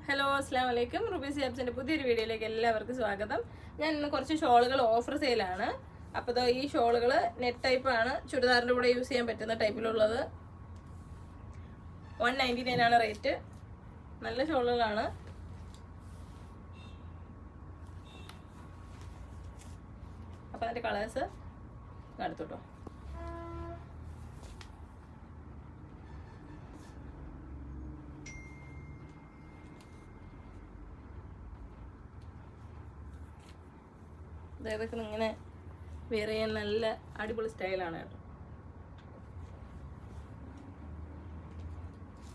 Hello അസ്സലാമു അലൈക്കും. Rupees ഹിജാബ്സിന്റെ പുതിയൊരു വീഡിയോയിലേക്ക് എല്ലാവർക്കും സ്വാഗതം. ഞാൻ ഇന്ന് കുറച്ച് ഷോളുകൾ ഓഫർ സെയിലാണ്. അപ്പോൾ ഈ ഷോളുകൾ നെറ്റ് ടൈപ്പാണ്, ചുരിദാറിൻ്റെ കൂടെ യൂസ് ചെയ്യാൻ പറ്റുന്ന ടൈപ്പിലുള്ളത്. 199 ആണ് റേറ്റ്. നല്ല ഷോളുകളാണ്. അപ്പോൾ അതിൻ്റെ കളേഴ്സ് എടുത്തോട്ടോ. ഇതൊക്കെ ഇങ്ങനെ വെയർ ചെയ്യാൻ നല്ല അടിപൊളി സ്റ്റൈലാണ് കേട്ടോ.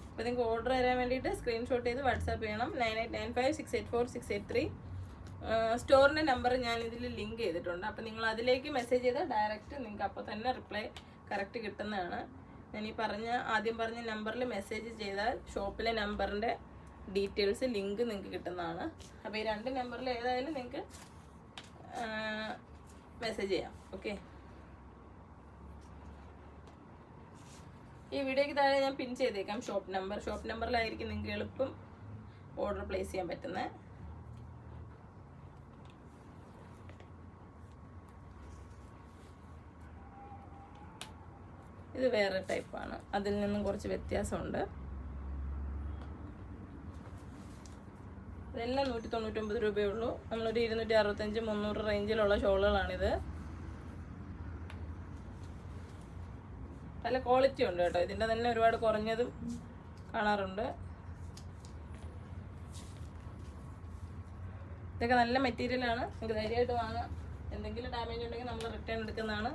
അപ്പോൾ നിങ്ങൾക്ക് ഓർഡർ തരാൻ വേണ്ടിയിട്ട് സ്ക്രീൻഷോട്ട് ചെയ്ത് വാട്സാപ്പ് ചെയ്യണം. 9895684683. സ്റ്റോറിൻ്റെ നമ്പർ ഞാൻ ഇതിൽ ലിങ്ക് ചെയ്തിട്ടുണ്ട്. അപ്പോൾ നിങ്ങൾ അതിലേക്ക് മെസ്സേജ് ചെയ്താൽ ഡയറക്റ്റ് നിങ്ങൾക്ക് അപ്പോൾ തന്നെ റിപ്ലൈ കറക്റ്റ് കിട്ടുന്നതാണ്. ഞാൻ ആദ്യം പറഞ്ഞ നമ്പറിൽ മെസ്സേജ് ചെയ്താൽ ഷോപ്പിലെ നമ്പറിൻ്റെ ഡീറ്റെയിൽസ് ലിങ്ക് നിങ്ങൾക്ക് കിട്ടുന്നതാണ്. അപ്പോൾ ഈ രണ്ട് നമ്പറിൽ ഏതായാലും നിങ്ങൾക്ക് മെസ്സേജ് ചെയ്യാം. ഓക്കെ, ഈ വീഡിയോയ്ക്ക് താഴെ ഞാൻ പിൻ ചെയ്തേക്കാം ഷോപ്പ് നമ്പറിലായിരിക്കും നിങ്ങൾക്ക് എളുപ്പം ഓർഡർ പ്ലേസ് ചെയ്യാൻ പറ്റുന്നത്. ഇത് വേറെ ടൈപ്പാണ്, അതിൽ നിന്നും കുറച്ച് വ്യത്യാസമുണ്ട്. ഇതെല്ലാം 199 രൂപയേ ഉള്ളൂ. നമ്മളൊരു 265-300 റേഞ്ചിലുള്ള ഷോളുകളാണിത്. നല്ല ക്വാളിറ്റി ഉണ്ട് കേട്ടോ. ഇതിൻ്റെ തന്നെ ഒരുപാട് കുറഞ്ഞതും കാണാറുണ്ട്. ഇതൊക്കെ നല്ല മെറ്റീരിയലാണ്, നിങ്ങൾക്ക് ധൈര്യമായിട്ട് വാങ്ങാം. എന്തെങ്കിലും ഡാമേജ് ഉണ്ടെങ്കിൽ നമ്മൾ റിട്ടേൺ എടുക്കുന്നതാണ്.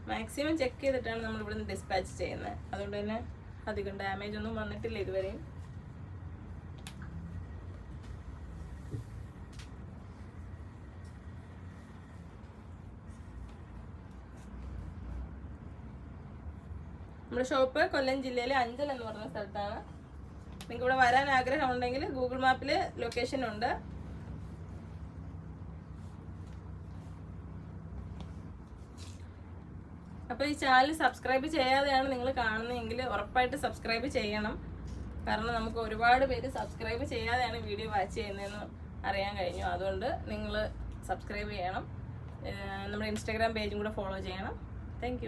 മാക്സിമം ചെക്ക് ചെയ്തിട്ടാണ് നമ്മൾ ഇവിടുന്ന് ഡിസ്പാച്ച് ചെയ്യുന്നത്. അതുകൊണ്ട് തന്നെ അധികം ഡാമേജ് ഒന്നും വന്നിട്ടില്ല ഇതുവരെയും. നമ്മുടെ ഷോപ്പ് കൊല്ലം ജില്ലയിലെ അഞ്ചൽ എന്ന് പറഞ്ഞ സ്ഥലത്താണ്. നിങ്ങൾക്ക് ഇവിടെ വരാൻ ആഗ്രഹം ഉണ്ടെങ്കിൽ ഗൂഗിൾ മാപ്പിൽ ലൊക്കേഷൻ ഉണ്ട്. അപ്പോൾ ഈ ചാനൽ സബ്സ്ക്രൈബ് ചെയ്യാതെയാണ് നിങ്ങൾ കാണുന്നതെങ്കിൽ ഉറപ്പായിട്ട് സബ്സ്ക്രൈബ് ചെയ്യണം. കാരണം നമുക്ക് ഒരുപാട് പേര് സബ്സ്ക്രൈബ് ചെയ്യാതെയാണ് വീഡിയോ വാച്ച് ചെയ്യുന്നതെന്ന് അറിയാൻ കഴിഞ്ഞു. അതുകൊണ്ട് നിങ്ങൾ സബ്സ്ക്രൈബ് ചെയ്യണം. നമ്മുടെ ഇൻസ്റ്റാഗ്രാം പേജും കൂടെ ഫോളോ ചെയ്യണം. താങ്ക്